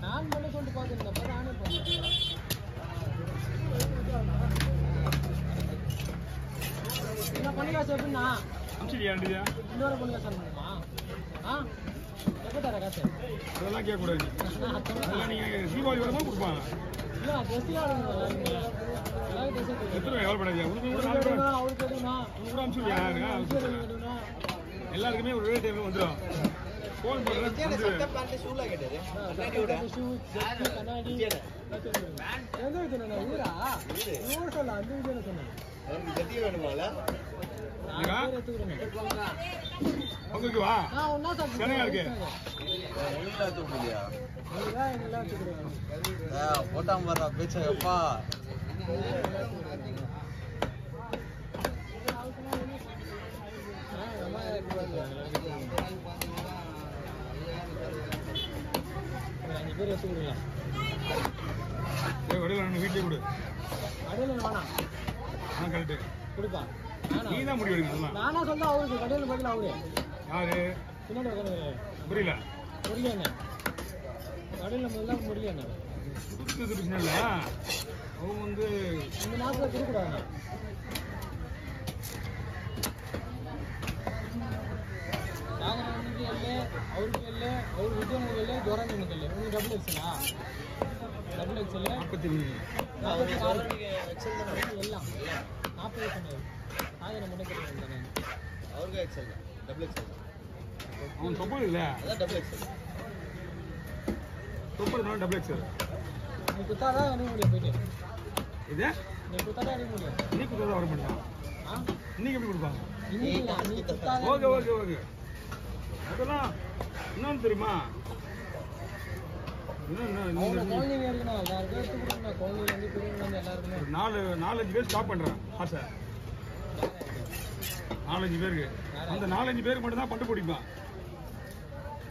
நான் பண்ண சொல்லிட்டு பார்த்துருந்தேன் நானே பண்ணேன். என்ன பண்ணிக்காசு எப்படின்னா இன்னொரு பண்ணிக்காசு பண்ணுமா? எப்போ தர காசு? அதெல்லாம் கேட்கக்கூடாது. தீபாவளி வருமா கொடுப்பாங்க? இல்லை எத்தனை எவ்வளோ பண்ணாதியா? அவருக்கு எதுனா எல்லாருக்குமே ஒரு ரேட் டைம் வந்துடும். ஃபோன் பண்ணுறது கண்ணாடி எங்கே வைக்கணும்? ஊரா ஊர் சொல்ல அந்த வீடியோ சொன்னேன். உங்களுக்கு வா சென்னையா இருக்கு போட்டாம வர்ற பேச்சப்பா வீட்லயே கொடு. கரெக்டு கொடுப்பா. நீ தான் முடிவு எடுக்கணும். நானா சொல்ல அவருக்கு கடையில் பதில் அவரு யாரு பின்னாடி புரியல முடியல கடையில் முதல்ல முடியல கொடுத்தது பிரச்சனை இல்லை. அவங்க வந்து இந்த மாதத்தில் கொடுக்கூடாது. நாகராஜனுக்கு இல்லை, அவருக்கு இல்லை, அவர் விஜயனுக்கு இல்லை, ஜோராஜனுக்கு இல்லை. உங்களுக்கு டபுள் எக்ஸலா? டபுள் எக்ஸல் 43 எல்லாம் 40 சொன்னார். ஆயிரம் மட்டும் கிடையாது. அவருக்கு எக்ஸல் டபுள் எக்ஸல். அவன் தொப்பல் இல்லை, அதான் டபுள் எக்ஸல். தொப்பல் டபுள் எக்ஸல். நீ குத்தாதான் அனுப்ப முடியும் போயிட்டு. இது நீ குத்தாதான் அனுப்ப முடியும். நீ குத்தாதான் வர மாட்டான். இன்னைக்கு எப்படி கொடுப்பாங்க? நீ குத்தாதான். Okay okay okay. அதெல்லாம் இன்னொன்று தெரியுமா? குழந்தைங்க இருக்கணும். எல்லாருக்கும் எடுத்து கொடுக்கணும். குழந்தைங்க வந்து கொடுக்கணும் எல்லாருக்குமே. 4-5 பேர் ஸ்டாப் பண்றேன் ஆசை. 4-5 பேருக்கு. அந்த 4-5 பேருக்கு மட்டும் தான் பண்டு பிடிப்பான்.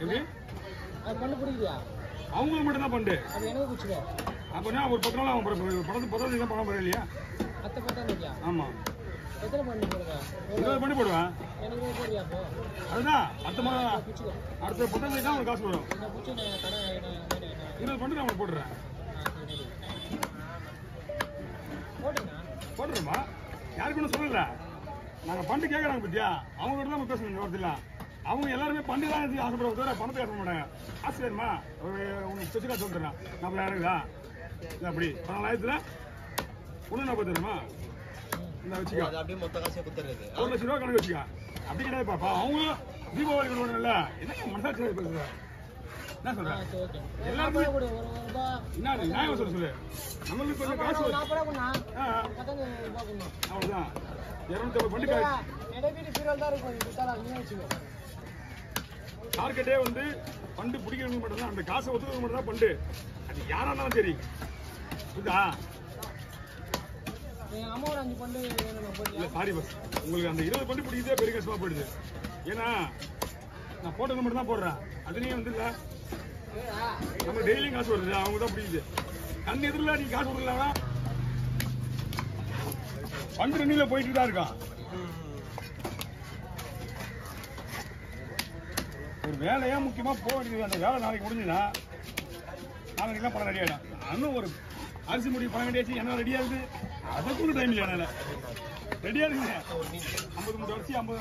எப்படி அது பண்ணு பிடிக்குதா? அவங்களுக்கு மட்டும் தான் பண்டு. அது எனக்கு பிடிச்சிக்கோ. அப்படின்னா ஒரு 10 நாள் அவன் படத்து தான் பணம் போற இல்லையா? அத்தை பார்த்தா இல்லையா? ஆமா. எத்தனை பண்ணி போடுவேன்? 20 பண்ணி போடுவேன். எனக்கு போறியா அப்போ? அதுதான் அடுத்த மாதம் அடுத்த 10 தான் ஒரு காசு வரும். நான் பிடிச்சி நான் கடை 20 பண்ணி நான் உங்களுக்கு போட்டுறேன். போட்டுறேம்மா. யாருக்கு ஒன்றும் சொல்லல. நாங்கள் பண்டு கேட்குறாங்க பத்தியா, அவங்ககிட்ட தான் பேசணும் வரதில்ல. அவங்க எல்லாருமே பண்டு தான் ஆசைப்படுற பணத்தை ஆசை மாட்டாங்க. ஆசை வேணுமா? உங்களுக்கு சொத்து காசு சொல்லிட்டுறேன். 40,000 இருக்குதா? இல்லை அப்படி 14,000 ஒன்று 40,000மா? இந்த வச்சுக்கோ. அப்படியே மொத்த காசை கொடுத்துறது. 1 லட்ச ரூபா கணக்கு வச்சுக்கா. அப்படி கிடையாது பாப்பா. அவங்க தீபாவளி கொண்டு என்ன மனசாட்சி பேசுற? என்ன சொல்றேன்? எல்லாருமே என்ன நியாயம் சொல்லு. நம்மளுக்கு கொஞ்சம் காசு அவ்வளவுதான். 250 பண்டு டார்கெட்டே வந்து பண்டு பிடிக்கிறவங்க மட்டும் தான். அந்த காசை ஒத்துக்கிறது மட்டும் தான் பண்டு. அது யாரா இருந்தாலும் சரி. புரியுதா? சாரி பஸ், உங்களுக்கு அந்த 20 பண்டு பிடிக்கிறதே பெரிய கஷ்டமா போயிடுது. ஏன்னா நான் போட்டது மட்டும் தான் போடுறேன். அதுலயும் வந்து இல்ல நம்ம டெய்லியும் காசு வருது. அவங்க தான் பிடிக்குது. கண் எதிரில் நீங்க காசு கொடுக்கலன்னா பண்டு ரெண்டில போயிட்டு தான் இருக்கான். ஒரு வேலையா முக்கியமா போக வேண்டியது. அந்த வேலை நாளைக்கு முடிஞ்சுன்னா நாளைக்கு பணம் ரெடி ஆகிடும். இன்னும் ஒரு அரிசி முடிவு பணம் வேண்டியாச்சு. என்ன ரெடியா இருக்குது? அதுக்கும் டைம் இல்லை. என்னால ரெடியா இருக்குது. 50 மூட்டை அரிசி 50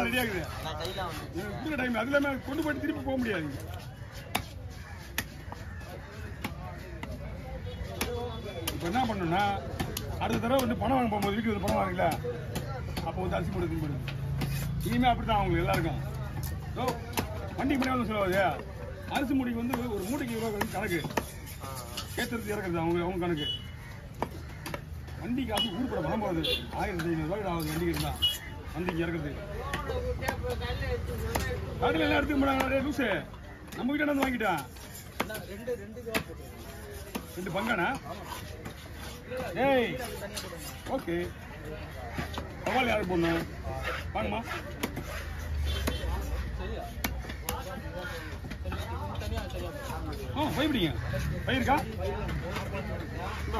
ரெடியா இருக்குது. எனக்கு டைம். அது இல்லாம கொண்டு போயிட்டு திருப்பி போக முடியாது. இப்ப என்ன பண்ணணும்னா அடுத்த தடவை வந்து பணம் வாங்க போகும்போது வீட்டுக்கு வந்து பணம் வாங்கல, அப்போ வந்து அரிசி மூட்டை திரும்பி போடுது. இனிமே அப்படித்தான் அவங்களுக்கு எல்லாருக்கும். வண்டி பண்ணி சொல்லுவாது. அரிசி மூட்டைக்கு வந்து ஒரு மூட்டைக்கு இவ்வளோ கணக்கு, ஏற்றுறது இறக்குறது அவங்க கணக்கு. வண்டி காசு ஊருப்பட பணம் போகுது. 1500 ரூபாய் ஆகுது வண்டிக்கு இருந்தா வண்டிக்கு இறக்குறது. கடையில் எல்லாம் எடுத்துக்க மாட்டாங்க. லூசு நம்ம வீட்டை வந்து வாங்கிட்டான். 2 பங்கானா? ஏய் ஓகே. சவால் யாருக்கு போடணும்? வாங்கம்மா. பயப்படிங்க. பயிர் இருக்கா?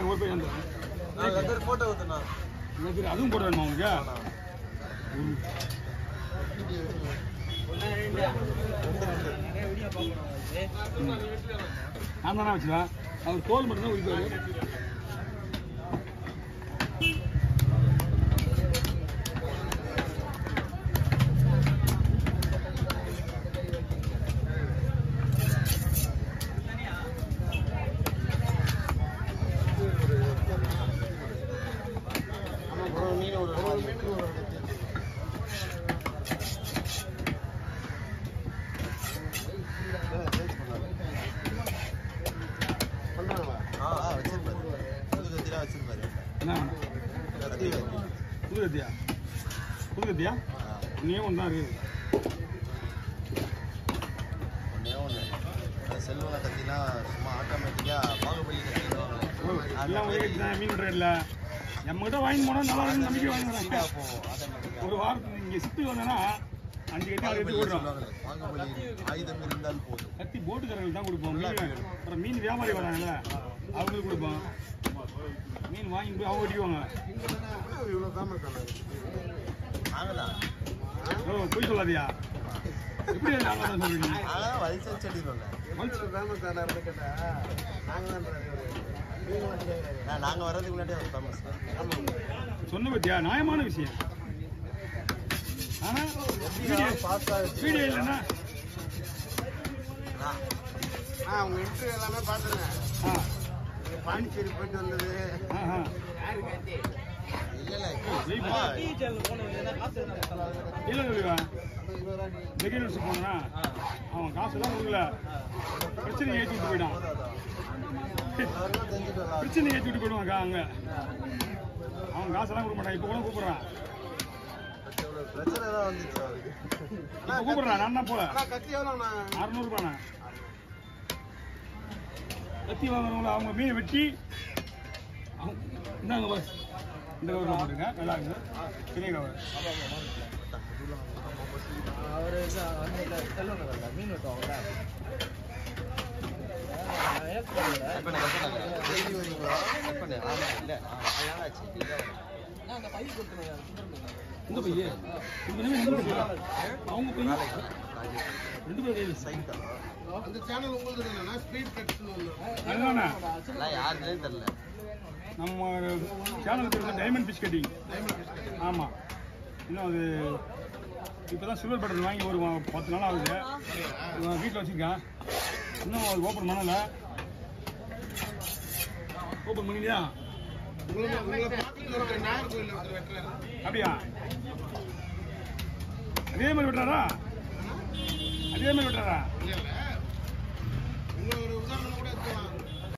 ஒரு பையன் போட்டோ ஊத்துனா அதுவும் போட வேணுமா உங்களுக்கு? நான் தானே வச்சுருவேன். அவர் தோல் மட்டும்தான் உரிப்பாரு. புதுகத்தியா ஒன்னே ஒன்றா இருக்குது. செல்வன கத்தினா சும்மா ஆட்டோமேட்டிக்கா பாகுபலி எல்லாம் ஒரே தான். மீன் ரேட்ல நம்மகிட்ட வாங்கி போனா நல்லா இருக்கு நம்பிக்கை வாங்குறாங்க. ஒரு வாரத்துக்கு இங்கே சித்து வந்தேன்னா 5 கட்டி அதை எடுத்து போடுறோம். பாகுபலி ஆயுதம் இருந்தால் போதும். கத்தி போட்டுக்காரங்களுக்கு தான் கொடுப்போம். அப்புறம் மீன் வியாபாரி வராங்கல்ல அவங்களுக்கு கொடுப்போம். மீன் வாங்கி போய் அவங்க வெட்டிக்குவாங்க. போய் சொல்லாதியா? எப்படி நாங்கள் தான் சொல்றீங்க? நாங்கள் வர்றதுக்கு முன்னாடியே ஃபேமஸ் சொன்ன பத்தியா? நியாயமான விஷயம். ஆனால் வீடியோ இல்லைன்னா உங்க இன்டர்வியூ எல்லாமே பார்த்துருங்க. பாண்டிச்சேரி போயிட்டு வந்தது போனா அவன் காசு எல்லாம் கொடுக்கல. பிரச்சனை ஏற்றி விட்டு போயிட்டான். பிரச்சனை ஏற்றி விட்டு போயிடுவாங்க. அங்க அவன் காசெல்லாம் கொடுக்க மாட்டான். இப்ப கூட கூப்பிடுறான். பிரச்சனை தான் வந்துச்சு. கூப்பிடுறான். நான் தான் போல 600 ரூபாண்ணா. கத்தி வாங்குறவங்கள அவங்க மீனை வெட்டி இந்தாங்க பஸ் இந்த கவர் போட்டுருங்க. நல்லா இருக்குது. பெரிய கவர். மீன் வெட்டுவாங்கல்ல இந்த பையன் அவங்க பையன் 2 பேர் அந்த சேனல் உங்களுக்கு என்னன்னா ஸ்பீட் கட்ஸ்னு யாருன்னே தெரியல. நம்ம சேனல் பேர் டைமண்ட் ஃபிஷ் கட்டிங். ஆமாம். இன்னும் அது இப்போ தான் சில்வர் பட்டன் வாங்கி ஒரு 10 நாள் ஆகுது. வீட்டில் வச்சுருக்கேன். இன்னும் அது ஓப்பன் பண்ணலை. ஓப்பன் பண்ணியா? அப்படியா? அதே மாதிரி விட்டுறாரா? அதே மாதிரி விட்டுறாரா? ஒரு உதாரணம் கூட